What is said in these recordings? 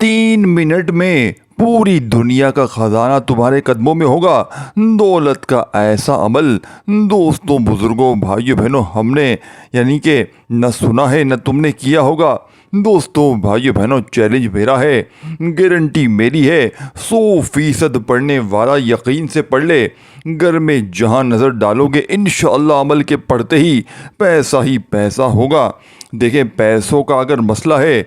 3 minute میں پوری دنیا کا خزانہ تمہارے قدموں میں ہوگا۔ دولت کا ایسا عمل دوستوں، بزرگوں، بھائیوں بہنوں، ہم نے کہ نہ سنا ہے نہ تم نے کیا ہوگا۔ دوستوں، بھائیوں بہنوں، چیلنج میرا ہے، گارنٹی میری ہے، 100% پڑھنے والا یقین سے پڑھ لے۔ گھر میں جہاں نظر ڈالو گے انشاءاللہ عمل کے پڑھتے ہی پیسہ ہوگا۔ دیکھیں، پیسوں کا اگر مسئلہ ہے،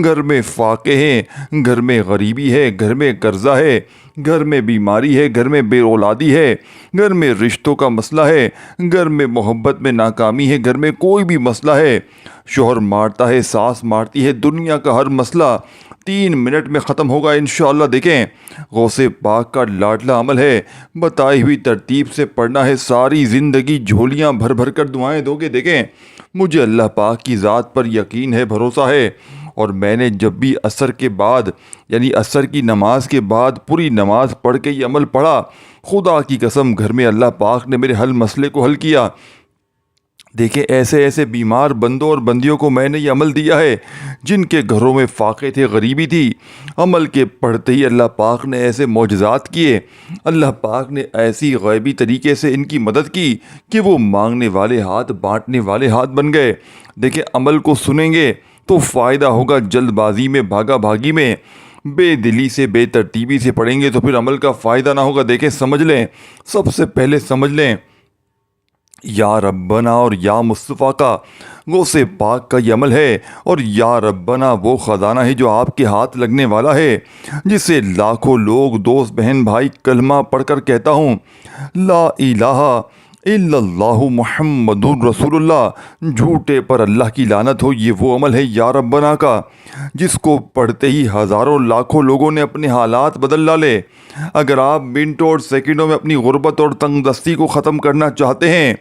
گھر میں فاقے ہیں، گھر میں غریبی ہے، گھر میں قرضہ ہے، گھر میں بیماری ہے، گھر میں بے اولادی ہے، گھر میں رشتوں کا مسئلہ ہے، گھر میں محبت میں ناکامی ہے، گھر میں کوئی بھی مسئلہ ہے، شوہر مارتا ہے، ساس مارتی ہے، دنیا کا ہر مسئلہ 3 منٹ میں ختم ہوگا انشاءاللہ۔ دیکھیں، غوث پاک کا لاڈلا عمل ہے، بتائی ہوئی ترتیب سے پڑھنا ہے، ساری زندگی جھولیاں بھر بھر کر دعائیں دو گے۔ دیکھیں، مجھے اللہ پاک کی ذات پر یقین ہے، بھروسہ ہے، اور میں نے جب بھی عصر کے بعد عصر کی نماز کے بعد پوری نماز پڑھ کے یہ عمل پڑھا، خدا کی قسم گھر میں اللہ پاک نے میرے مسئلے کو حل کیا۔ دیکھیں، ایسے بیمار بندوں اور بندیوں کو میں نے یہ عمل دیا ہے جن کے گھروں میں فاقے تھے، غریبی تھی، عمل کے پڑھتے ہی اللہ پاک نے ایسے معجزات کیے، اللہ پاک نے ایسی غیبی طریقے سے ان کی مدد کی کہ وہ مانگنے والے ہاتھ بانٹنے والے ہاتھ بن گئے۔ دیکھیں، عمل کو سنیں گے تو فائدہ ہوگا، جلد بازی میں، بھاگا بھاگی میں، بے دلی سے، بے ترتیبی سے پڑھیں گے تو پھر عمل کا فائدہ نہ ہوگا۔ دیکھیں، سمجھ لیں، سب سے پہلے سمجھ لیں، یا ربنا اور یا مصطفیٰ کا غوث پاک کا یہ عمل ہے، اور یا ربنا وہ خزانہ ہے جو آپ کے ہاتھ لگنے والا ہے، جسے لاکھوں لوگ، دوست، بہن، بھائی کلمہ پڑھ کر کہتا ہوں، لا الہ الا اللہ محمد رسول اللہ، جھوٹے پر اللہ کی لعنت ہو۔ یہ وہ عمل ہے یا ربنا کا جس کو پڑھتے ہی ہزاروں لاکھوں لوگوں نے اپنے حالات بدل ڈالے۔ اگر آپ منٹوں اور سیکنڈوں میں اپنی غربت اور تنگ دستی کو ختم کرنا چاہتے ہیں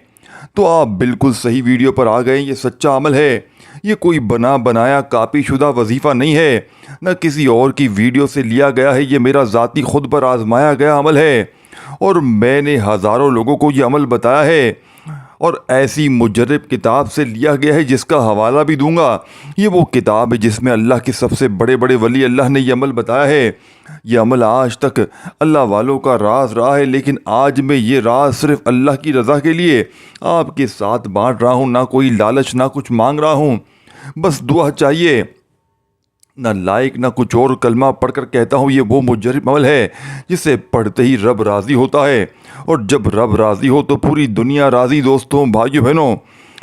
تو آپ بالکل صحیح ویڈیو پر آ گئے۔ یہ سچا عمل ہے، یہ کوئی بنایا کاپی شدہ وظیفہ نہیں ہے، نہ کسی اور کی ویڈیو سے لیا گیا ہے، یہ میرا ذاتی خود پر آزمایا گیا عمل ہے، اور میں نے ہزاروں لوگوں کو یہ عمل بتایا ہے، اور ایسی مجرب کتاب سے لیا گیا ہے جس کا حوالہ بھی دوں گا۔ یہ وہ کتاب ہے جس میں اللہ کے سب سے بڑے بڑے ولی اللہ نے یہ عمل بتایا ہے۔ یہ عمل آج تک اللہ والوں کا راز رہا ہے، لیکن آج میں یہ راز صرف اللہ کی رضا کے لیے آپ کے ساتھ بانٹ رہا ہوں، نہ کوئی لالچ، نہ کچھ مانگ رہا ہوں، بس دعا چاہیے، نہ لائک نہ کچھ اور۔ کلمہ پڑھ کر کہتا ہوں، یہ وہ مجرب عمل ہے جسے پڑھتے ہی رب راضی ہوتا ہے، اور جب رب راضی ہو تو پوری دنیا راضی۔ دوستوں، بھائیوں بہنوں،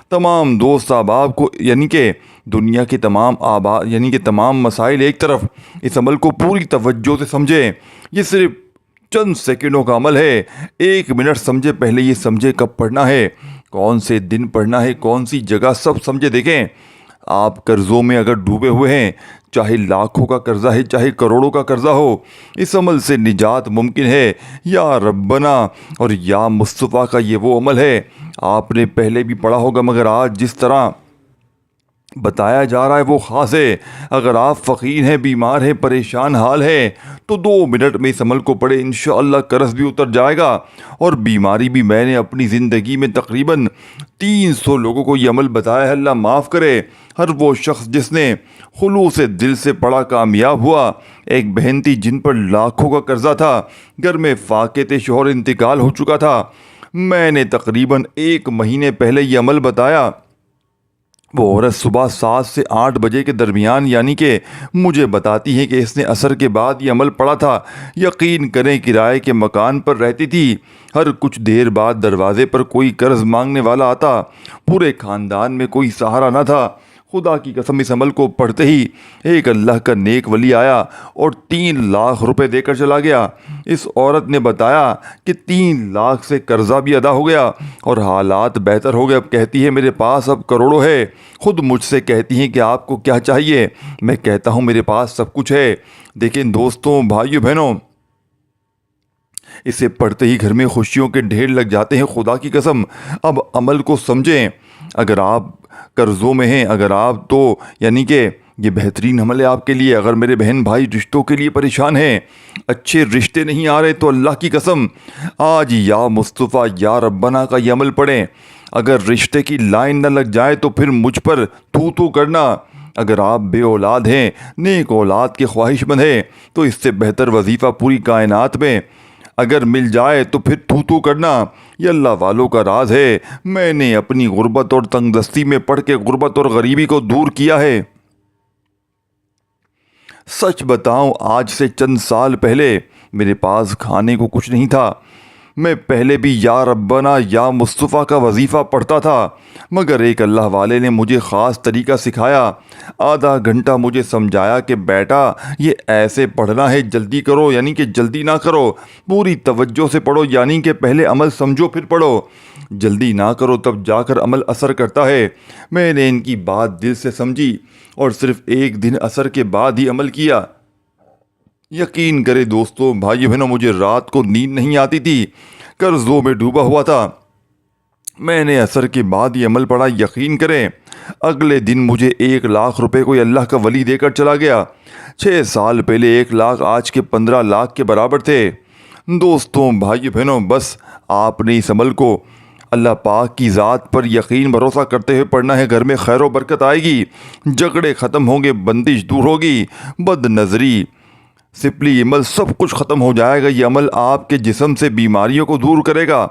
تمام دوست احباب کو کہ دنیا کے تمام تمام مسائل ایک طرف، اس عمل کو پوری توجہ سے سمجھیں۔ یہ صرف چند سیکنڈوں کا عمل ہے، 1 منٹ سمجھے، پہلے یہ سمجھے کب پڑھنا ہے، کون سے دن پڑھنا ہے، کون سی جگہ، سب سمجھے۔ دیکھیں، آپ قرضوں میں اگر ڈوبے ہوئے ہیں، چاہے لاکھوں کا قرضہ ہے، چاہے کروڑوں کا قرضہ ہو، اس عمل سے نجات ممکن ہے۔ یا ربنا اور یا مصطفیٰ کا یہ وہ عمل ہے، آپ نے پہلے بھی پڑھا ہوگا، مگر آج جس طرح بتایا جا رہا ہے وہ خاص ہے۔ اگر آپ فقیر ہیں، بیمار ہیں، پریشان حال ہیں تو 2 منٹ میں اس عمل کو پڑھے، انشاءاللہ قرض بھی اتر جائے گا اور بیماری بھی۔ میں نے اپنی زندگی میں تقریباً 300 لوگوں کو یہ عمل بتایا ہے، اللہ معاف کرے۔ ہر وہ شخص جس نے خلوص دل سے پڑھا کامیاب ہوا۔ ایک بہن تھی جن پر لاکھوں کا قرضہ تھا، گھر میں فاقے تھے، شوہر انتقال ہو چکا تھا، میں نے تقریباً 1 مہینے پہلے یہ عمل بتایا۔ وہ عورت صبح 7 سے 8 بجے کے درمیان کہ مجھے بتاتی ہے کہ اس نے عصر کے بعد یہ عمل پڑھا تھا۔ یقین کریں، کرائے کے مکان پر رہتی تھی، ہر کچھ دیر بعد دروازے پر کوئی قرض مانگنے والا آتا، پورے خاندان میں کوئی سہارا نہ تھا۔ خدا کی قسم، اس عمل کو پڑھتے ہی ایک اللہ کا نیک ولی آیا اور 3 لاکھ روپے دے کر چلا گیا۔ اس عورت نے بتایا کہ 3 لاکھ سے قرضہ بھی ادا ہو گیا اور حالات بہتر ہو گئے۔ اب کہتی ہے میرے پاس اب کروڑوں ہے۔ خود مجھ سے کہتی ہیں کہ آپ کو کیا چاہیے، میں کہتا ہوں میرے پاس سب کچھ ہے۔ دیکھیں دوستوں، بھائیوں بہنوں، اسے پڑھتے ہی گھر میں خوشیوں کے ڈھیر لگ جاتے ہیں، خدا کی قسم۔ اب عمل کو سمجھیں، اگر آپ قرضوں میں ہیں، اگر آپ تو کہ یہ بہترین عمل ہے آپ کے لیے۔ اگر میرے بہن بھائی رشتوں کے لیے پریشان ہیں، اچھے رشتے نہیں آ رہے، تو اللہ کی قسم آج یا مصطفیٰ یا ربنا کا یہ عمل پڑھیں۔ اگر رشتے کی لائن نہ لگ جائے تو پھر مجھ پر تو کرنا۔ اگر آپ بے اولاد ہیں، نیک اولاد کے خواہش مند ہیں، تو اس سے بہتر وظیفہ پوری کائنات میں اگر مل جائے تو پھر تو تو کرنا۔ یہ اللہ والوں کا راز ہے۔ میں نے اپنی غربت اور تنگ دستی میں پڑھ کے غربت اور غریبی کو دور کیا ہے۔ سچ بتاؤں، آج سے چند سال پہلے میرے پاس کھانے کو کچھ نہیں تھا۔ میں پہلے بھی یا ربنا یا مصطفیٰ کا وظیفہ پڑھتا تھا، مگر ایک اللہ والے نے مجھے خاص طریقہ سکھایا۔ آدھا گھنٹہ مجھے سمجھایا کہ بیٹا یہ ایسے پڑھنا ہے، جلدی کرو یعنی کہ جلدی نہ کرو، پوری توجہ سے پڑھو یعنی کہ پہلے عمل سمجھو پھر پڑھو، جلدی نہ کرو تب جا کر عمل اثر کرتا ہے۔ میں نے ان کی بات دل سے سمجھی اور صرف ایک دن اثر کے بعد ہی عمل کیا۔ یقین کرے دوستو، بھائی بہنوں، مجھے رات کو نیند نہیں آتی تھی، قرضوں میں ڈوبا ہوا تھا۔ میں نے اثر کے بعد یہ عمل پڑھا، یقین کریں اگلے دن مجھے 1,00,000 روپے کوئی اللہ کا ولی دے کر چلا گیا۔ 6 سال پہلے 1,00,000 آج کے 15,00,000 کے برابر تھے۔ دوستوں، بھائی بہنوں، بس آپ نے اس عمل کو اللہ پاک کی ذات پر یقین بھروسہ کرتے ہوئے پڑھنا ہے۔ گھر میں خیر و برکت آئے گی، جھگڑے ختم ہوں گے، بندش دور ہوگی، بد نظری، سپلی عمل سب کچھ ختم ہو جائے گا۔ یہ عمل آپ کے جسم سے بیماریوں کو دور کرے گا۔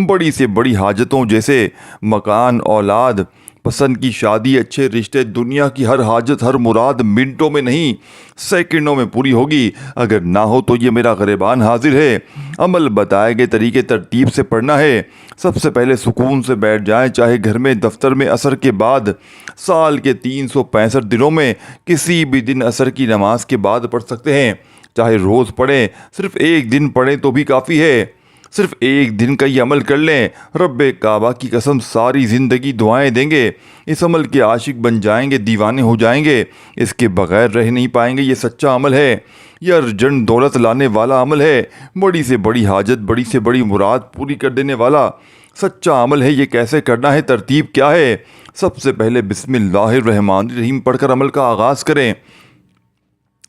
بڑی سے بڑی حاجتوں جیسے مکان، اولاد، پسند کی شادی، اچھے رشتے، دنیا کی ہر حاجت، ہر مراد منٹوں میں نہیں سیکنڈوں میں پوری ہوگی۔ اگر نہ ہو تو یہ میرا غریبان حاضر ہے۔ عمل بتائے گئے طریقے ترتیب سے پڑھنا ہے۔ سب سے پہلے سکون سے بیٹھ جائیں، چاہے گھر میں، دفتر میں، عصر کے بعد۔ سال کے 365 دنوں میں کسی بھی دن عصر کی نماز کے بعد پڑھ سکتے ہیں، چاہے روز پڑھیں، صرف ایک دن پڑھیں تو بھی کافی ہے۔ صرف ایک دن کا یہ عمل کر لیں، رب کعبہ کی قسم ساری زندگی دعائیں دیں گے۔ اس عمل کے عاشق بن جائیں گے، دیوانے ہو جائیں گے، اس کے بغیر رہ نہیں پائیں گے۔ یہ سچا عمل ہے، یہ ارجنٹ دولت لانے والا عمل ہے، بڑی سے بڑی حاجت، بڑی سے بڑی مراد پوری کر دینے والا سچا عمل ہے۔ یہ کیسے کرنا ہے، ترتیب کیا ہے؟ سب سے پہلے بسم اللہ الرحمن الرحیم پڑھ کر عمل کا آغاز کریں۔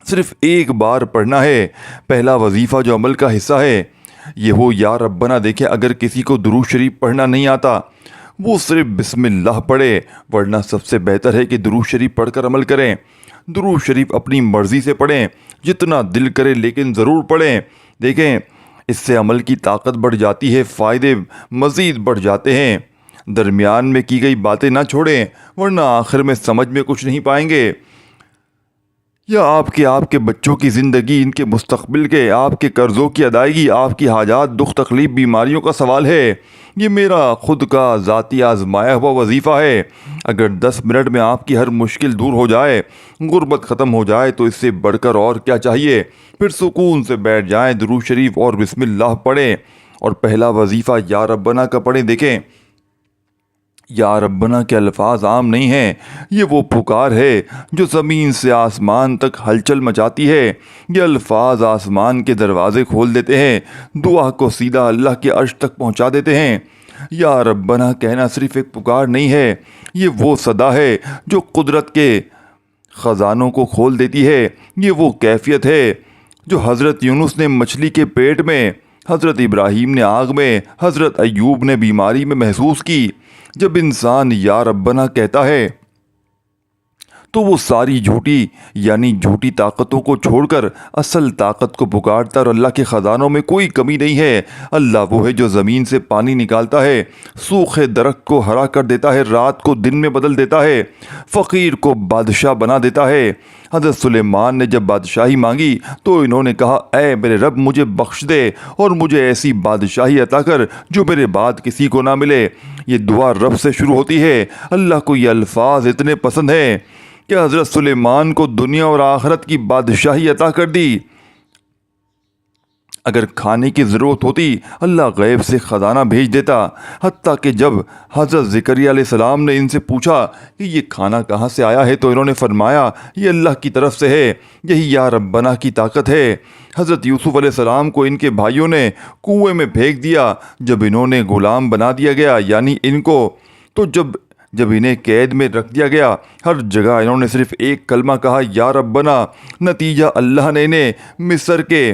صرف ایک بار پڑھنا ہے۔ پہلا وظیفہ جو عمل کا حصہ ہے یہ ہو یا ربنا۔ دیکھیں اگر کسی کو درود شریف پڑھنا نہیں آتا وہ صرف بسم اللہ پڑھے، ورنہ سب سے بہتر ہے کہ درود شریف پڑھ کر عمل کریں۔ درود شریف اپنی مرضی سے پڑھیں، جتنا دل کرے، لیکن ضرور پڑھیں۔ دیکھیں اس سے عمل کی طاقت بڑھ جاتی ہے، فائدے مزید بڑھ جاتے ہیں۔ درمیان میں کی گئی باتیں نہ چھوڑیں، ورنہ آخر میں سمجھ میں کچھ نہیں پائیں گے۔ یا آپ کے بچوں کی زندگی، ان کے مستقبل کے، آپ کے قرضوں کی ادائیگی، آپ کی حاجات، دکھ تکلیف، بیماریوں کا سوال ہے۔ یہ میرا خود کا ذاتی آزمایا ہوا وظیفہ ہے۔ اگر 10 منٹ میں آپ کی ہر مشکل دور ہو جائے، غربت ختم ہو جائے تو اس سے بڑھ کر اور کیا چاہیے؟ پھر سکون سے بیٹھ جائیں، درود شریف اور بسم اللہ پڑھیں، اور پہلا وظیفہ یا ربنا کا پڑھیں۔ دیکھیں یا ربنا کے الفاظ عام نہیں ہیں، یہ وہ پکار ہے جو زمین سے آسمان تک ہلچل مچاتی ہے۔ یہ الفاظ آسمان کے دروازے کھول دیتے ہیں، دعا کو سیدھا اللہ کے عرش تک پہنچا دیتے ہیں۔ یا ربنا کہنا صرف ایک پکار نہیں ہے، یہ وہ صدا ہے جو قدرت کے خزانوں کو کھول دیتی ہے۔ یہ وہ کیفیت ہے جو حضرت یونس نے مچھلی کے پیٹ میں، حضرت ابراہیم نے آگ میں، حضرت ایوب نے بیماری میں محسوس کی۔ جب انسان یا ربنا کہتا ہے تو وہ ساری جھوٹی طاقتوں کو چھوڑ کر اصل طاقت کو پکارتا ہے، اور اللہ کے خزانوں میں کوئی کمی نہیں ہے۔ اللہ وہ ہے جو زمین سے پانی نکالتا ہے، سوکھے درخت کو ہرا کر دیتا ہے، رات کو دن میں بدل دیتا ہے، فقیر کو بادشاہ بنا دیتا ہے۔ حضرت سلیمان نے جب بادشاہی مانگی تو انہوں نے کہا، اے میرے رب مجھے بخش دے اور مجھے ایسی بادشاہی عطا کر جو میرے بعد کسی کو نہ ملے۔ یہ دعا رب سے شروع ہوتی ہے۔ اللہ کو یہ الفاظ اتنے پسند ہیں کہ حضرت سلیمان کو دنیا اور آخرت کی بادشاہی عطا کر دی۔ اگر کھانے کی ضرورت ہوتی اللہ غیب سے خزانہ بھیج دیتا، حتیٰ کہ جب حضرت زکریا علیہ السلام نے ان سے پوچھا کہ یہ کھانا کہاں سے آیا ہے تو انہوں نے فرمایا یہ اللہ کی طرف سے ہے۔ یہی یا ربنا کی طاقت ہے۔ حضرت یوسف علیہ السلام کو ان کے بھائیوں نے کنویں میں پھینک دیا جب انہوں نے غلام بنا دیا گیا، یعنی ان کو، تو جب انہیں قید میں رکھ دیا گیا، ہر جگہ انہوں نے صرف ایک کلمہ کہا، یا ربنا۔ نتیجہ اللہ نے انہیں مصر کے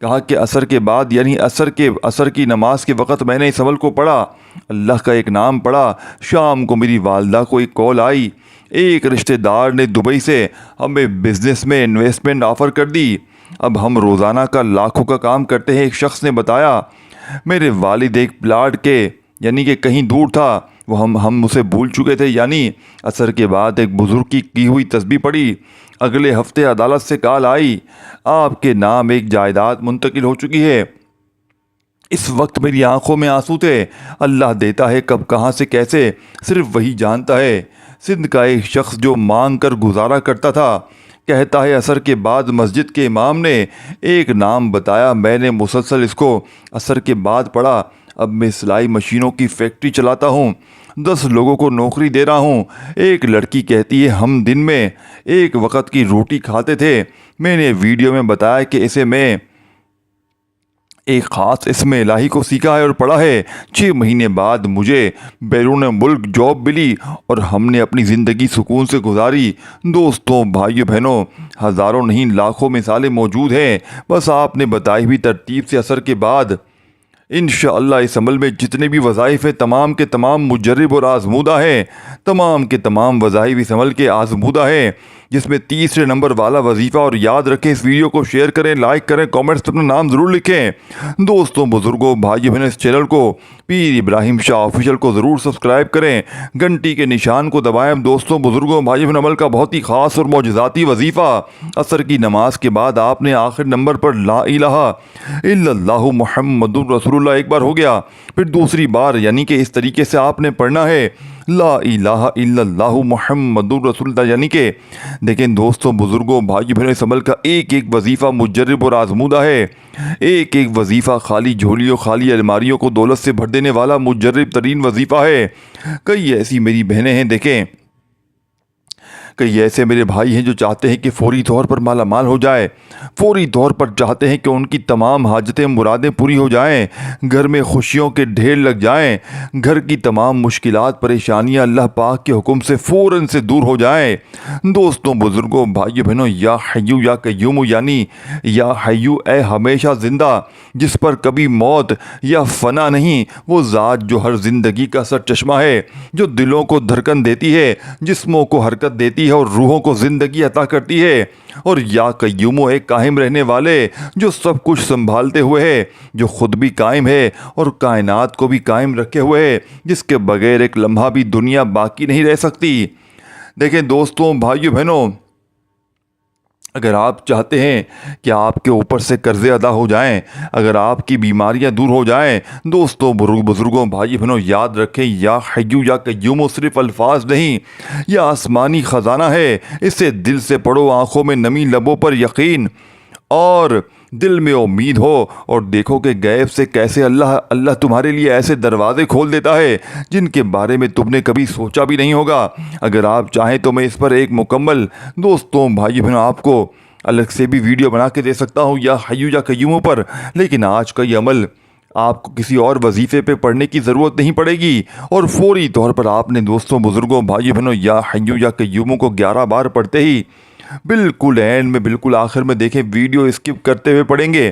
کہا کہ عصر کے بعد یعنی عصر کی نماز کے وقت میں نے اس عمل کو پڑھا، اللہ کا ایک نام پڑھا۔ شام کو میری والدہ کو ایک کال آئی، ایک رشتہ دار نے دبئی سے ہمیں بزنس میں انویسٹمنٹ آفر کر دی، اب ہم روزانہ کا لاکھوں کا کام کرتے ہیں۔ ایک شخص نے بتایا میرے والد ایک پلاٹ کے یعنی کہ کہیں دور تھا، وہ ہم اسے بھول چکے تھے۔ یعنی عصر کے بعد ایک بزرگ کی ہوئی تسبیح پڑھی۔ اگلے ہفتے عدالت سے کال آئی، آپ کے نام ایک جائیداد منتقل ہو چکی ہے۔ اس وقت میری آنکھوں میں آنسو تھے۔ اللہ دیتا ہے کب کہاں سے کیسے صرف وہی جانتا ہے۔ سندھ کا ایک شخص جو مانگ کر گزارا کرتا تھا کہتا ہے عصر کے بعد مسجد کے امام نے ایک نام بتایا، میں نے مسلسل اس کو عصر کے بعد پڑھا۔ اب میں سلائی مشینوں کی فیکٹری چلاتا ہوں، 10 لوگوں کو نوکری دے رہا ہوں۔ ایک لڑکی کہتی ہے ہم دن میں ایک وقت کی روٹی کھاتے تھے۔ میں نے ویڈیو میں بتایا کہ اسے میں ایک خاص اسم الہی کو سیکھا ہے اور پڑھا ہے۔ 6 مہینے بعد مجھے بیرون ملک جاب ملی اور ہم نے اپنی زندگی سکون سے گزاری۔ دوستوں، بھائیوں، بہنوں، ہزاروں نہیں لاکھوں مثالیں موجود ہیں، بس آپ نے بتائی ہوئی ترتیب سے عصر کے بعد انشاءاللہ اس عمل میں جتنے بھی وظائف ہیں تمام کے تمام مجرب اور آزمودہ ہیں، تمام کے تمام وظائف اس عمل کے آزمودہ ہیں، جس میں تیسرے نمبر والا وظیفہ۔ اور یاد رکھیں اس ویڈیو کو شیئر کریں، لائک کریں، کامنٹس میں اپنا نام ضرور لکھیں۔ دوستوں، بزرگوں، بھائیوں، بہنوں، اس چینل کو پیر ابراہیم شاہ آفیشیل کو ضرور سبسکرائب کریں، گھنٹی کے نشان کو دبائیں۔ دوستوں، بزرگوں، بھائیوں، بہنوں، عمل کا بہت ہی خاص اور معجزاتی وظیفہ عصر کی نماز کے بعد آپ نے آخر نمبر پر لا الہ الا اللہ محمد رسول اللہ ایک بار ہو گیا، پھر دوسری بار یعنی کہ اس طریقے سے آپ نے پڑھنا ہے لا الہ الا اللہ محمد رسول اللہ۔ یعنی کہ دیکھیں دوستوں، بزرگوں، بھائی بہنوں، اس عمل کا ایک ایک وظیفہ مجرب اور آزمودہ ہے، ایک ایک وظیفہ خالی جھولیوں خالی الماریوں کو دولت سے بھر دینے والا مجرب ترین وظیفہ ہے۔ کئی ایسی میری بہنیں ہیں، دیکھیں کئی ایسے میرے بھائی ہیں جو چاہتے ہیں کہ فوری طور پر مالا مال ہو جائے، فوری طور پر چاہتے ہیں کہ ان کی تمام حاجتیں مرادیں پوری ہو جائیں، گھر میں خوشیوں کے ڈھیر لگ جائیں، گھر کی تمام مشکلات پریشانیاں اللہ پاک کے حکم سے فوراً سے دور ہو جائیں۔ دوستوں، بزرگوں، بھائیوں، بہنوں، یا حیو یا قیوم یعنی یا حیو اے ہمیشہ زندہ، جس پر کبھی موت یا فنا نہیں، وہ ذات جو ہر زندگی کا سر چشمہ ہے، جو دلوں کو دھڑکن دیتی ہے، جسموں کو حرکت دیتی ہے اور روحوں کو زندگی عطا کرتی ہے، اور یا قیوم ایک قائم رہنے والے جو سب کچھ سنبھالتے ہوئے ہے، جو خود بھی قائم ہے اور کائنات کو بھی قائم رکھے ہوئے ہے، جس کے بغیر ایک لمحہ بھی دنیا باقی نہیں رہ سکتی۔ دیکھیں دوستوں، بھائیوں، بہنوں، اگر آپ چاہتے ہیں کہ آپ کے اوپر سے قرضے ادا ہو جائیں، اگر آپ کی بیماریاں دور ہو جائیں، دوستوں، بزرگوں، بھائی بہنوں، یاد رکھیں یا حیو یا قیوم صرف الفاظ نہیں، یہ آسمانی خزانہ ہے۔ اسے دل سے پڑھو، آنکھوں میں نمی، لبوں پر یقین اور دل میں امید ہو، اور دیکھو کہ غیب سے کیسے اللہ تمہارے لیے ایسے دروازے کھول دیتا ہے جن کے بارے میں تم نے کبھی سوچا بھی نہیں ہوگا۔ اگر آپ چاہیں تو میں اس پر ایک مکمل دوستوں، بھائی بہنوں، آپ کو الگ سے بھی ویڈیو بنا کے دے سکتا ہوں یا حیو یا قیوم پر، لیکن آج کا یہ عمل آپ کو کسی اور وظیفے پہ پڑھنے کی ضرورت نہیں پڑے گی، اور فوری طور پر آپ نے دوستوں، بزرگوں، بھائی بہنوں، یا حیو یا قیوم کو 11 بار پڑھتے ہی بالکل اینڈ میں، بالکل آخر میں دیکھیں ویڈیو اسکپ کرتے ہوئے پڑھیں گے،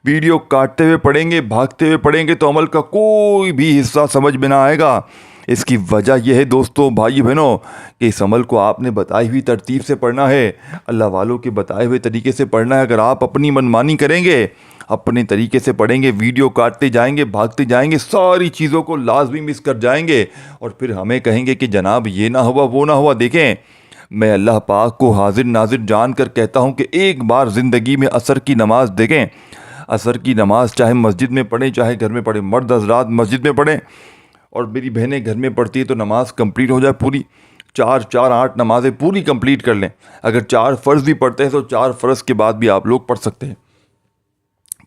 ویڈیو کاٹتے ہوئے پڑھیں گے، بھاگتے ہوئے پڑھیں گے تو عمل کا کوئی بھی حصہ سمجھ میں نہ آئے گا۔ اس کی وجہ یہ ہے دوستوں، بھائی بہنوں، کہ اس عمل کو آپ نے بتائی ہوئی ترتیب سے پڑھنا ہے، اللہ والوں کے بتائے ہوئے طریقے سے پڑھنا ہے۔ اگر آپ اپنی منمانی کریں گے، اپنے طریقے سے پڑھیں گے، ویڈیو کاٹتے جائیں گے، بھاگتے جائیں گے، ساری چیزوں کو لازمی مس کر جائیں گے، اور پھر ہمیں کہیں گے کہ جناب یہ نہ ہوا، وہ نہ ہوا۔ دیکھیں، میں اللہ پاک کو حاضر ناظر جان کر کہتا ہوں کہ ایک بار زندگی میں عصر کی نماز دیکھیں، عصر کی نماز چاہے مسجد میں پڑھیں چاہے گھر میں پڑھیں، مرد حضرات مسجد میں پڑھیں، اور میری بہنیں گھر میں پڑھتی ہے تو نماز کمپلیٹ ہو جائے پوری، 4 نمازیں پوری کمپلیٹ کر لیں۔ اگر 4 فرض بھی پڑھتے ہیں تو 4 فرض کے بعد بھی آپ لوگ پڑھ سکتے ہیں،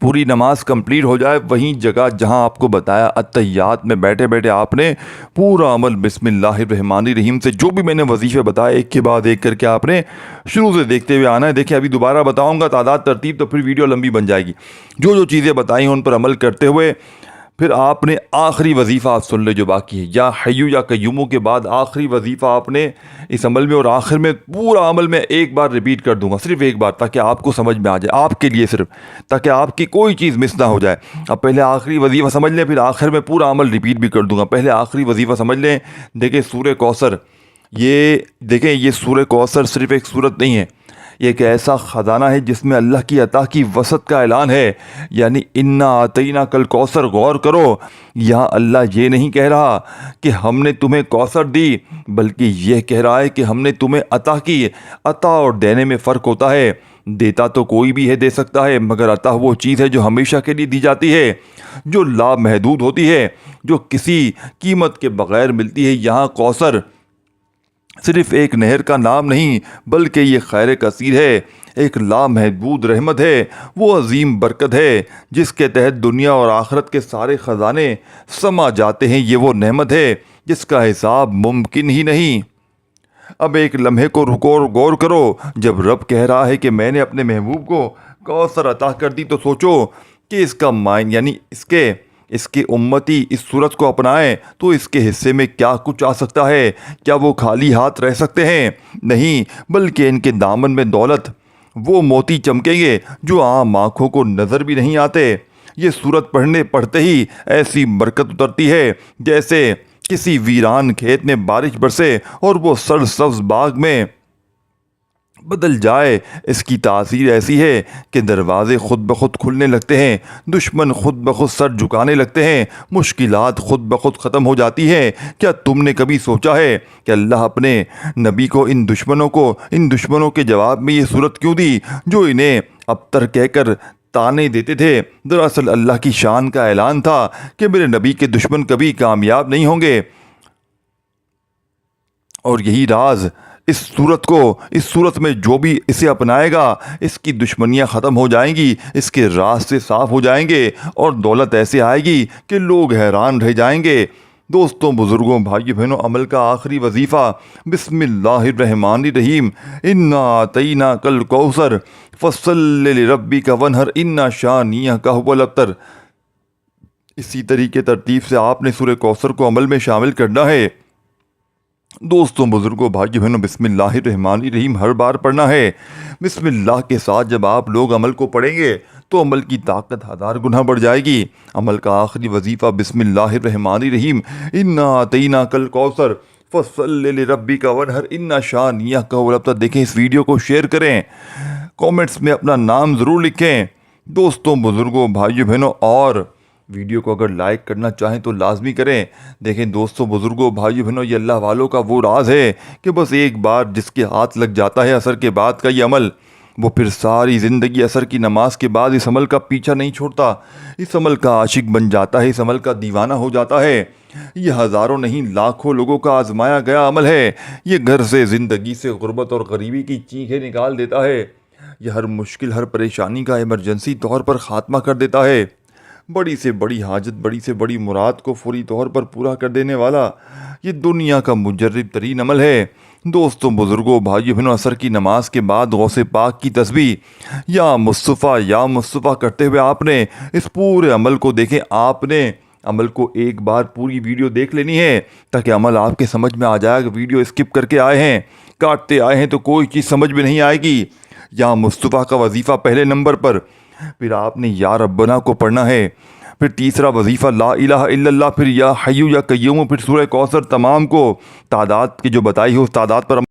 پوری نماز کمپلیٹ ہو جائے۔ وہیں جگہ جہاں آپ کو بتایا اتحیات میں بیٹھے بیٹھے آپ نے پورا عمل بسم اللہ الرحمن الرحیم سے جو بھی میں نے وظیفے بتائے ایک کے بعد ایک کر کے آپ نے شروع سے دیکھتے ہوئے آنا ہے۔ دیکھیں ابھی دوبارہ بتاؤں گا تعداد ترتیب تو پھر ویڈیو لمبی بن جائے گی۔ جو چیزیں بتائی ہیں ان پر عمل کرتے ہوئے پھر آپ نے آخری وظیفہ آپ سن لے جو باقی ہے، یا حیو یا قیوموں کے بعد آخری وظیفہ آپ نے اس عمل میں، اور آخر میں پورا عمل میں ایک بار ریپیٹ کر دوں گا، صرف ایک بار، تاکہ آپ کو سمجھ میں آ جائے، آپ کے لیے صرف، تاکہ آپ کی کوئی چیز مس نہ ہو جائے۔ اب پہلے آخری وظیفہ سمجھ لیں، پھر آخر میں پورا عمل ریپیٹ بھی کر دوں گا۔ پہلے آخری وظیفہ سمجھ لیں۔ دیکھیں سورہ کوثر، یہ سورہ کوثر صرف ایک سورت نہیں ہے، یہ ایک ایسا خزانہ ہے جس میں اللہ کی عطا کی وسعت کا اعلان ہے، یعنی انا آتینا کل کوثر۔ غور کرو، یہاں اللہ یہ نہیں کہہ رہا کہ ہم نے تمہیں کوثر دی، بلکہ یہ کہہ رہا ہے کہ ہم نے تمہیں عطا کی۔ عطا اور دینے میں فرق ہوتا ہے، دیتا تو کوئی بھی ہے، دے سکتا ہے، مگر عطا وہ چیز ہے جو ہمیشہ کے لیے دی جاتی ہے، جو لامحدود ہوتی ہے، جو کسی قیمت کے بغیر ملتی ہے۔ یہاں کوثر صرف ایک نہر کا نام نہیں، بلکہ یہ خیر کثیر ہے، ایک لامحدود رحمت ہے، وہ عظیم برکت ہے جس کے تحت دنیا اور آخرت کے سارے خزانے سما جاتے ہیں۔ یہ وہ نعمت ہے جس کا حساب ممکن ہی نہیں۔ اب ایک لمحے کو رکو اور غور کرو، جب رب کہہ رہا ہے کہ میں نے اپنے محبوب کو کوثر عطا کر دی، تو سوچو کہ اس کا معنی، یعنی اس کے امتی اس صورت کو اپنائیں تو اس کے حصے میں کیا کچھ آ سکتا ہے؟ کیا وہ خالی ہاتھ رہ سکتے ہیں؟ نہیں، بلکہ ان کے دامن میں دولت، وہ موتی چمکیں گے جو عام آنکھوں کو نظر بھی نہیں آتے۔ یہ صورت پڑھتے ہی ایسی برکت اترتی ہے جیسے کسی ویران کھیت میں بارش برسے اور وہ سرسبز باغ میں بدل جائے۔ اس کی تاثیر ایسی ہے کہ دروازے خود بخود کھلنے لگتے ہیں، دشمن خود بخود سر جھکانے لگتے ہیں، مشکلات خود بخود ختم ہو جاتی ہیں۔ کیا تم نے کبھی سوچا ہے کہ اللہ اپنے نبی کو ان دشمنوں کے جواب میں یہ صورت کیوں دی جو انہیں ابتر کہہ کر تانے دیتے تھے؟ دراصل اللہ کی شان کا اعلان تھا کہ میرے نبی کے دشمن کبھی کامیاب نہیں ہوں گے، اور یہی راز اس صورت میں جو بھی اسے اپنائے گا، اس کی دشمنیاں ختم ہو جائیں گی، اس کے راستے صاف ہو جائیں گے، اور دولت ایسے آئے گی کہ لوگ حیران رہ جائیں گے۔ دوستوں، بزرگوں، بھائیو بہنوں، عمل کا آخری وظیفہ بسم اللہ الرحمن الرحیم، انا اعطیناک الکوثر فصل لربک وانحر ان شانئک هو الابتر۔ اسی طریقے ترتیب سے آپ نے سورہ کوثر کو عمل میں شامل کرنا ہے۔ دوستوں، بزرگوں، بھائیو بہنوں، بسم اللہ الرحمن الرحیم ہر بار پڑھنا ہے۔ بسم اللہ کے ساتھ جب آپ لوگ عمل کو پڑھیں گے تو عمل کی طاقت 1000 گنا بڑھ جائے گی۔ عمل کا آخری وظیفہ بسم اللہ الرحمن الرحیم، انا اعطیناک الکوثر فصل لربک وانحر ان شانئک هو الابتر۔ دیکھیں، اس ویڈیو کو شیئر کریں، کومنٹس میں اپنا نام ضرور لکھیں۔ دوستوں، بزرگوں، بھائیو بہنوں، اور ویڈیو کو اگر لائک کرنا چاہیں تو لازمی کریں۔ دیکھیں دوستوں، بزرگوں، بھائیو بہنوں، یہ اللہ والوں کا وہ راز ہے کہ بس ایک بار جس کے ہاتھ لگ جاتا ہے عصر کے بعد کا یہ عمل، وہ پھر ساری زندگی عصر کی نماز کے بعد اس عمل کا پیچھا نہیں چھوڑتا، اس عمل کا عاشق بن جاتا ہے، اس عمل کا دیوانہ ہو جاتا ہے۔ یہ ہزاروں نہیں لاکھوں لوگوں کا آزمایا گیا عمل ہے۔ یہ گھر سے، زندگی سے، غربت اور غریبی کی چیخیں نکال دیتا ہے۔ یہ ہر مشکل، ہر پریشانی کا ایمرجنسی طور پر خاتمہ کر دیتا ہے۔ بڑی سے بڑی حاجت، بڑی سے بڑی مراد کو فوری طور پر پورا کر دینے والا یہ دنیا کا مجرب ترین عمل ہے۔ دوستوں، بزرگوں، بھائیو بہنوں، عصر کی نماز کے بعد غوث پاک کی تسبیح یا مصطفیٰ کرتے ہوئے آپ نے اس پورے عمل کو دیکھیں۔ آپ نے عمل کو ایک بار پوری ویڈیو دیکھ لینی ہے تاکہ عمل آپ کے سمجھ میں آ جائے گا۔ ویڈیو اسکپ کر کے آئے ہیں، کاٹتے آئے ہیں تو کوئی چیز سمجھ میں نہیں آئے گی۔ یا مصطفیٰ کا وظیفہ پہلے نمبر پر، پھر آپ نے یا ربنا کو پڑھنا ہے، پھر تیسرا وظیفہ لا الہ الا اللہ، پھر یا حیو یا قیوم، پھر سورہ کوثر تمام کو تعداد کی جو بتائی ہے اس تعداد پر